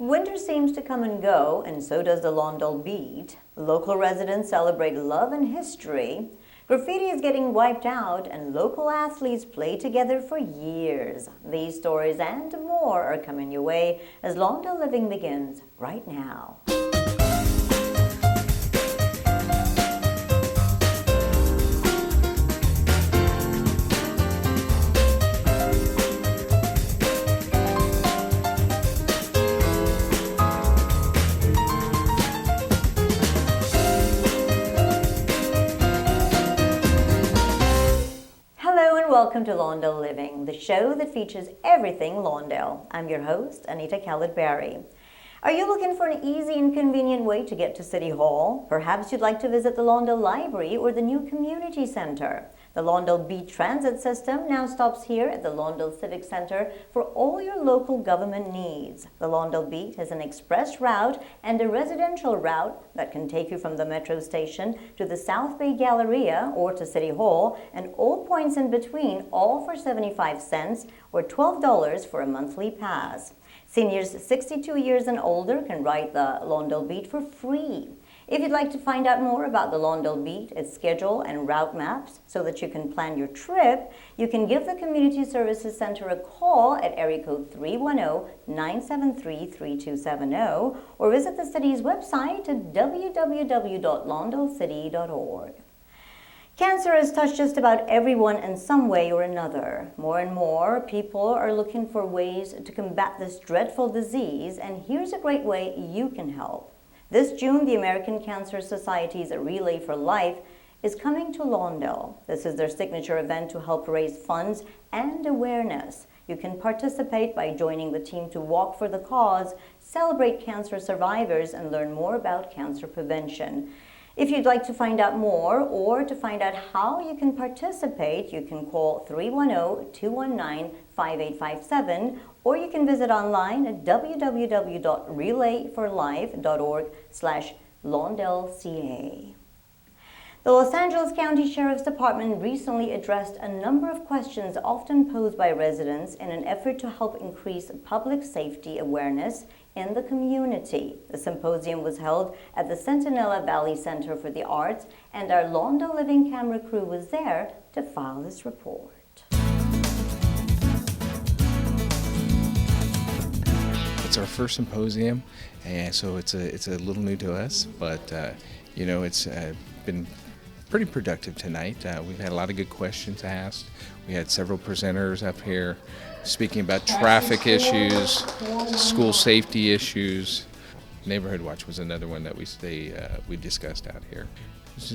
Winter seems to come and go, and so does the Lawndale beat. Local residents celebrate love and history. Graffiti is getting wiped out, and local athletes play together for years. These stories and more are coming your way as Lawndale Living begins right now. Welcome to Lawndale Living, the show that features everything Lawndale. I'm your host, Anita Callett-Berry. Are you looking for an easy and convenient way to get to City Hall? Perhaps you'd like to visit the Lawndale Library or the new Community Center. The Lawndale Beat Transit System now stops here at the Lawndale Civic Center for all your local government needs. The Lawndale Beat has an express route and a residential route that can take you from the metro station to the South Bay Galleria or to City Hall, and all points in between, all for 75 cents or $12 for a monthly pass. Seniors 62 years and older can ride the Lawndale Beat for free. If you'd like to find out more about the Lawndale Beat, its schedule and route maps so that you can plan your trip, you can give the Community Services Center a call at area code 310-973-3270 or visit the city's website at www.lawndalecity.org. Cancer has touched just about everyone in some way or another. More and more people are looking for ways to combat this dreadful disease, and here's a great way you can help. This June, the American Cancer Society's Relay for Life is coming to Lawndale. This is their signature event to help raise funds and awareness. You can participate by joining the team to walk for the cause, celebrate cancer survivors, and learn more about cancer prevention. If you'd like to find out more or to find out how you can participate, you can call 310-219-5857 or you can visit online at www.relayforlife.org/LawndaleCA. The Los Angeles County Sheriff's Department recently addressed a number of questions often posed by residents in an effort to help increase public safety awareness in the community. The symposium was held at the Centinela Valley Center for the Arts, and our Lawndale Living camera crew was there to file this report. It's our first symposium, and so it's a little new to us, but it's been pretty productive tonight. We've had a lot of good questions asked. We had several presenters up here speaking about traffic issues, school safety issues. Neighborhood Watch was another one that we discussed out here.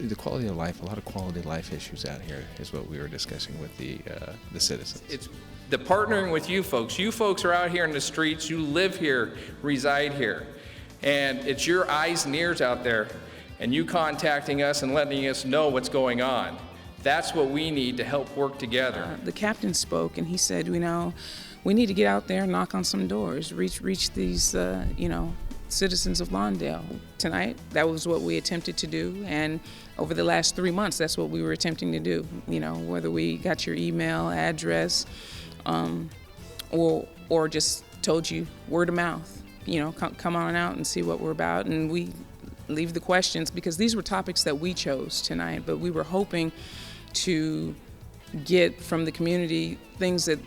The quality of life, a lot of quality of life issues out here is what we were discussing with the citizens. It's the partnering with you folks. You folks are out here in the streets, you live here, reside here, and it's your eyes and ears out there, and you contacting us and letting us know what's going on. That's what we need to help work together. The captain spoke and he said, we need to get out there and knock on some doors, reach these, citizens of Lawndale. Tonight, that was what we attempted to do, and over the last 3 months, that's what we were attempting to do. Whether we got your email address, or just told you word of mouth, come on out and see what we're about, and we leave the questions, because these were topics that we chose tonight, but we were hoping to get from the community things that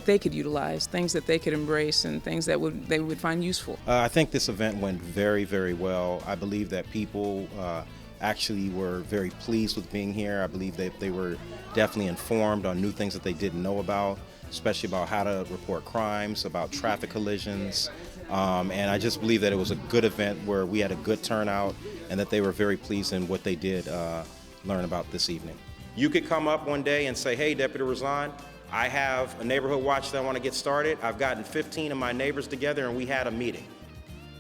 they could utilize, things that they could embrace, and things that they would find useful. I think this event went very, very well. I believe that people actually were very pleased with being here. I believe that they were definitely informed on new things that they didn't know about, especially about how to report crimes, about traffic collisions. And I just believe that it was a good event where we had a good turnout and that they were very pleased in what they did learn about this evening. You could come up one day and say, hey, Deputy Razan, I have a neighborhood watch that I want to get started. I've gotten 15 of my neighbors together and we had a meeting.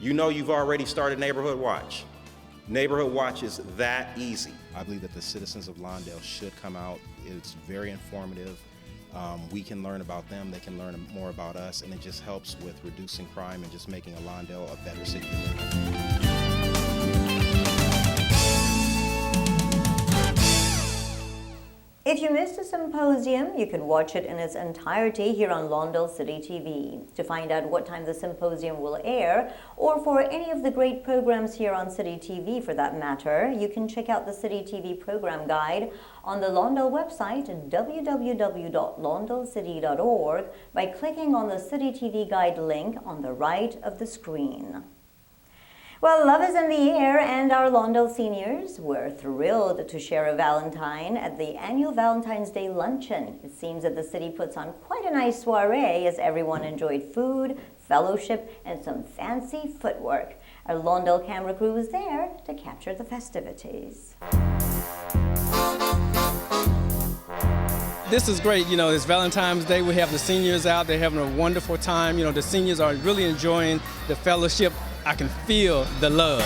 You've already started Neighborhood Watch. Neighborhood Watch is that easy. I believe that the citizens of Lawndale should come out. It's very informative. We can learn about them, they can learn more about us, and it just helps with reducing crime and just making Lawndale a better city to live in. If you missed a symposium, you can watch it in its entirety here on Lawndale City TV. To find out what time the symposium will air, or for any of the great programs here on City TV for that matter, you can check out the City TV program guide on the Lawndale website at www.lawndalecity.org by clicking on the City TV guide link on the right of the screen. Well, love is in the air, and our Lawndale seniors were thrilled to share a Valentine at the annual Valentine's Day luncheon. It seems that the city puts on quite a nice soiree as everyone enjoyed food, fellowship, and some fancy footwork. Our Lawndale camera crew was there to capture the festivities. This is great. You know, it's Valentine's Day. We have the seniors out. They're having a wonderful time. You know, the seniors are really enjoying the fellowship. I can feel the love.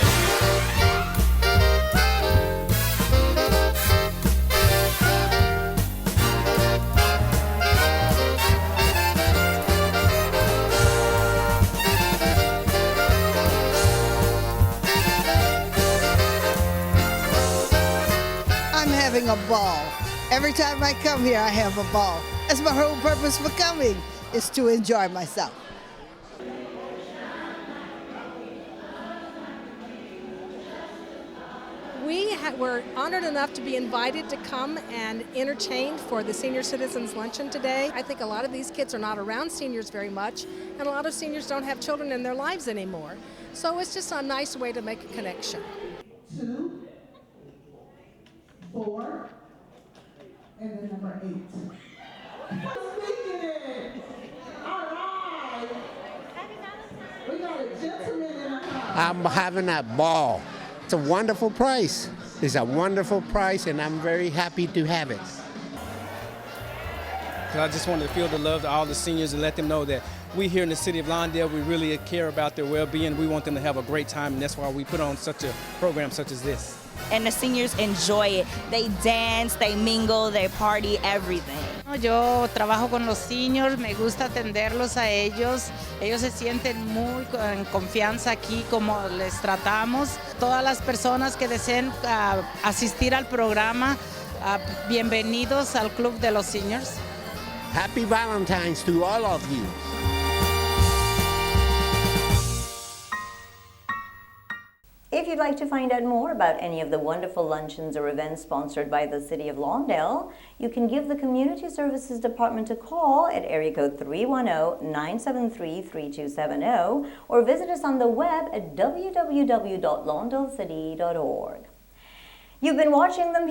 I'm having a ball. Every time I come here, I have a ball. That's my whole purpose for coming, is to enjoy myself. We were honored enough to be invited to come and entertain for the Senior Citizens Luncheon today. I think a lot of these kids are not around seniors very much, and a lot of seniors don't have children in their lives anymore. So it's just a nice way to make a connection. 2, 4, and then number 8. Speaking it. All right. We got a gentleman in the house. I'm having a ball. It's a wonderful price. It's a wonderful price, and I'm very happy to have it. I just wanted to feel the love to all the seniors and let them know that we here in the city of Lawndale, we really care about their well-being. We want them to have a great time, and that's why we put on such a program such as this. And the seniors enjoy it. They dance, they mingle, they party, everything. Yo trabajo con los seniors, me gusta atenderlos a ellos. Ellos se sienten muy en confianza aquí, como les tratamos. Todas las personas que deseen asistir al programa, bienvenidos al Club de los Seniors. Happy Valentine's to all of you. If you'd like to find out more about any of the wonderful luncheons or events sponsored by the City of Lawndale, you can give the Community Services Department a call at area code 310-973-3270 or visit us on the web at www.lawndalecity.org. You've been watching them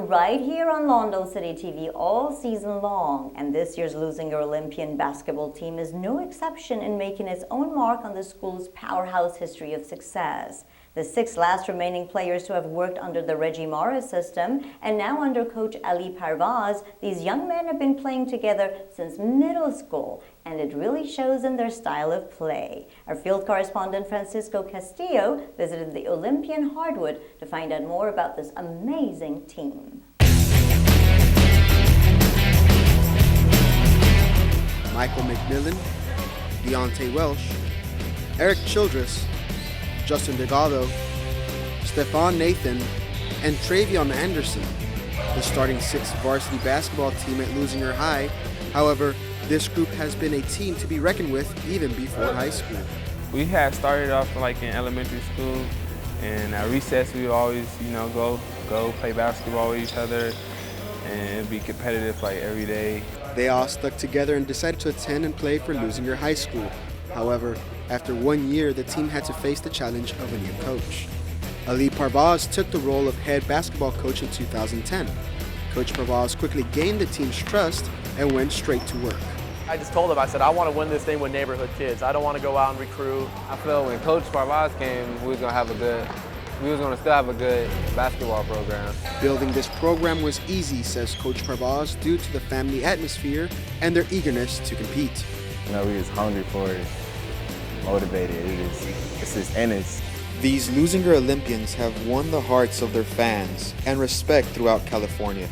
right here on Lawndale City TV all season long, and this year's Losing Your Olympian basketball team is no exception in making its own mark on the school's powerhouse history of success. The 6 last remaining players to have worked under the Reggie Morris system and now under Coach Ali Parvaz, these young men have been playing together since middle school, and it really shows in their style of play. Our field correspondent Francisco Castillo visited the Olympian Hardwood to find out more about this amazing team. Michael McMillan, Deontay Welsh, Eric Childress, Justin Delgado, Stefan Nathan, and Travion Anderson, the starting 6 varsity basketball team at Losinger High. However, this group has been a team to be reckoned with even before high school. We had started off like in elementary school, and at recess we would always, go play basketball with each other and be competitive like every day. They all stuck together and decided to attend and play for Losinger High School. However, after 1 year, the team had to face the challenge of a new coach. Ali Parvaz took the role of head basketball coach in 2010. Coach Parvaz quickly gained the team's trust and went straight to work. I just told him, I said, I want to win this thing with neighborhood kids. I don't want to go out and recruit. I felt when Coach Parvaz came, we was going to still have a good basketball program. Building this program was easy, says Coach Parvaz, due to the family atmosphere and their eagerness to compete. We was hungry for it, motivated. It's just energy. These Losinger Olympians have won the hearts of their fans and respect throughout California.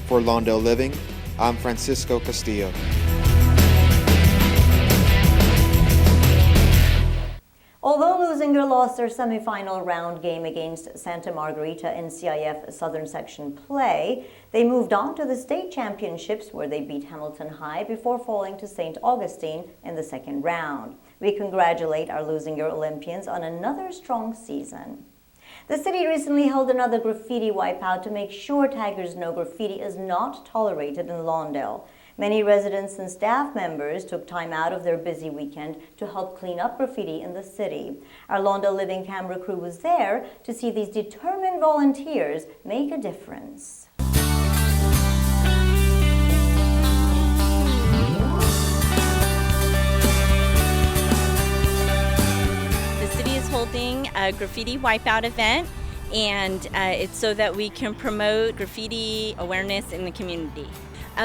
For Lawndale Living, I'm Francisco Castillo. Although Girl lost their semifinal round game against Santa Margarita in CIF Southern Section play. They moved on to the state championships where they beat Hamilton High before falling to St. Augustine in the second round. We congratulate our Losing Girl Olympians on another strong season. The city recently held another graffiti wipeout to make sure Tigers know graffiti is not tolerated in Lawndale. Many residents and staff members took time out of their busy weekend to help clean up graffiti in the city. Our Lawndale Living camera crew was there to see these determined volunteers make a difference. The city is holding a graffiti wipeout event, and it's so that we can promote graffiti awareness in the community.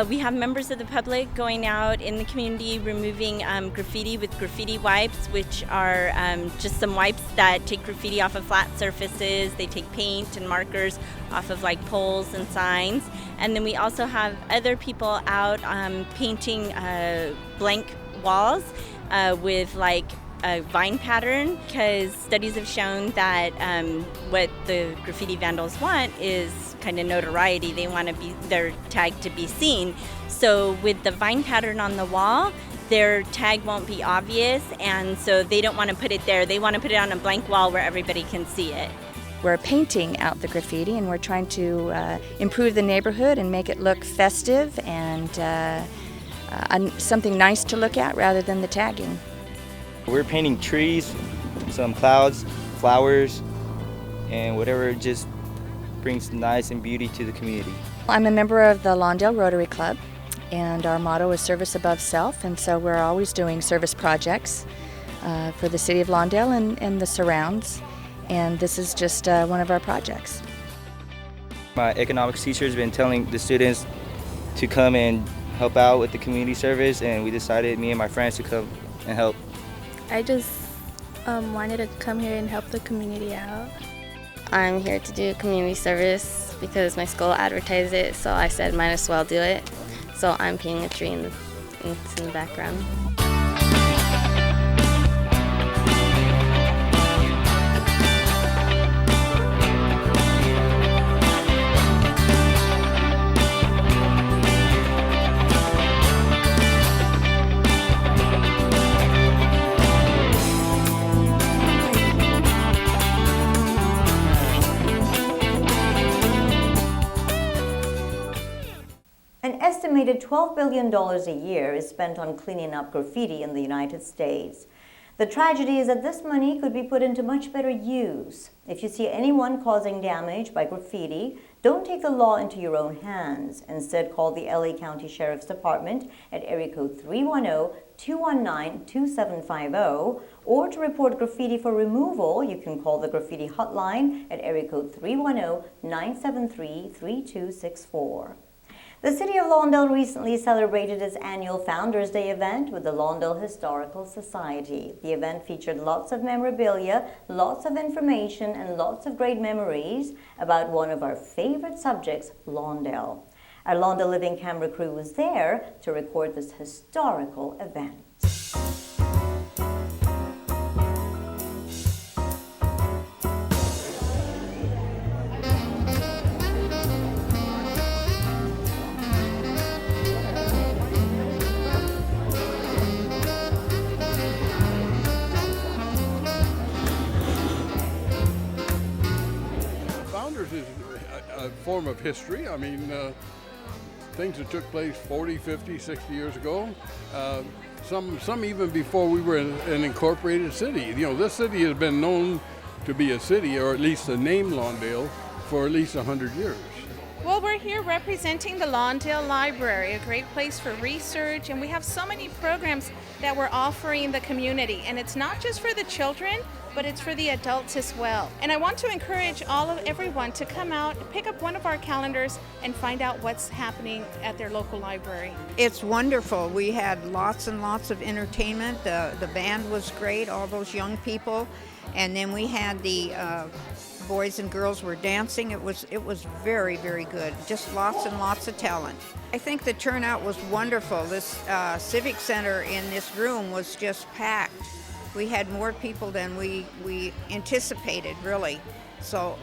We have members of the public going out in the community removing graffiti with graffiti wipes, which are just some wipes that take graffiti off of flat surfaces. They take paint and markers off of like poles and signs. And then we also have other people out painting blank walls with like a vine pattern, because studies have shown that what the graffiti vandals want is kind of notoriety. They want to be their tag to be seen. So with the vine pattern on the wall, their tag won't be obvious, and so they don't want to put it there. They want to put it on a blank wall where everybody can see it. We're painting out the graffiti, and we're trying to improve the neighborhood and make it look festive and something nice to look at rather than the tagging. We're painting trees, some clouds, flowers, and whatever just brings nice and beauty to the community. I'm a member of the Lawndale Rotary Club, and our motto is service above self, and so we're always doing service projects for the city of Lawndale and the surrounds, and this is just one of our projects. My economics teacher has been telling the students to come and help out with the community service, and we decided, me and my friends, to come and help. I just wanted to come here and help the community out. I'm here to do community service because my school advertised it, so I said might as well do it. So I'm painting a tree in the background. An estimated $12 billion a year is spent on cleaning up graffiti in the United States. The tragedy is that this money could be put into much better use. If you see anyone causing damage by graffiti, don't take the law into your own hands. Instead, call the LA County Sheriff's Department at area code 310-219-2750, or to report graffiti for removal, you can call the graffiti hotline at area code 310-973-3264. The City of Lawndale recently celebrated its annual Founders Day event with the Lawndale Historical Society. The event featured lots of memorabilia, lots of information, and lots of great memories about one of our favorite subjects, Lawndale. Our Lawndale Living camera crew was there to record this historical event. Is a form of history. I mean, things that took place 40, 50, 60 years ago. Some even before we were an incorporated city. You know, this city has been known to be a city, or at least the name Lawndale, for at least 100 years. Well, we're here representing the Lawndale Library, a great place for research, and we have so many programs that we're offering the community. And it's not just for the children, but it's for the adults as well. And I want to encourage everyone to come out, pick up one of our calendars, and find out what's happening at their local library. It's wonderful. We had lots and lots of entertainment. The band was great, all those young people. And then we had the boys and girls were dancing. It was very, very good. Just lots and lots of talent. I think the turnout was wonderful. This Civic Center in this room was just packed. We had more people than we anticipated, really. So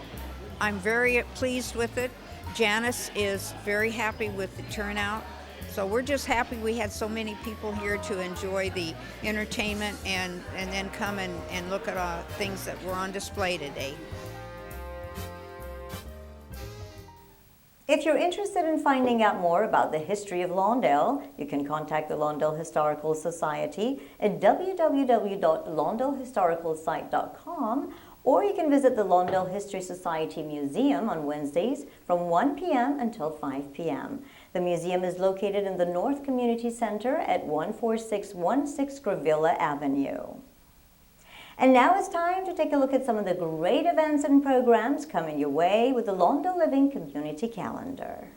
I'm very pleased with it. Janice is very happy with the turnout. So we're just happy we had so many people here to enjoy the entertainment and then come and look at things that were on display today. If you're interested in finding out more about the history of Lawndale, you can contact the Lawndale Historical Society at www.lawndalehistoricalsite.com, or you can visit the Lawndale History Society Museum on Wednesdays from 1 p.m. until 5 p.m. The museum is located in the North Community Center at 14616 Gravilla Avenue. And now it's time to take a look at some of the great events and programs coming your way with the Lawndale Living Community Calendar.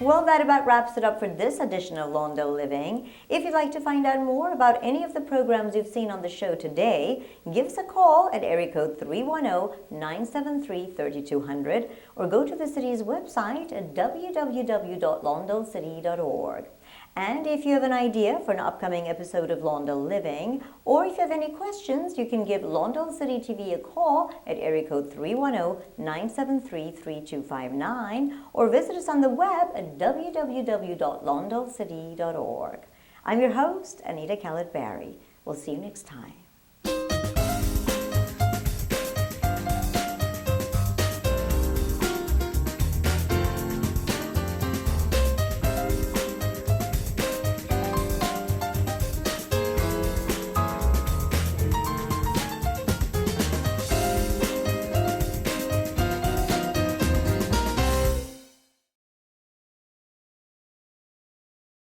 Well, that about wraps it up for this edition of Lawndale Living. If you'd like to find out more about any of the programs you've seen on the show today, give us a call at area code 310-973-3200 or go to the city's website at www.lawndalecity.org. And if you have an idea for an upcoming episode of Lawndale Living, or if you have any questions, you can give Lawndale City TV a call at area code 310-973-3259 or visit us on the web at www.lawndalecity.org. I'm your host, Anita Khaled-Barry. We'll see you next time.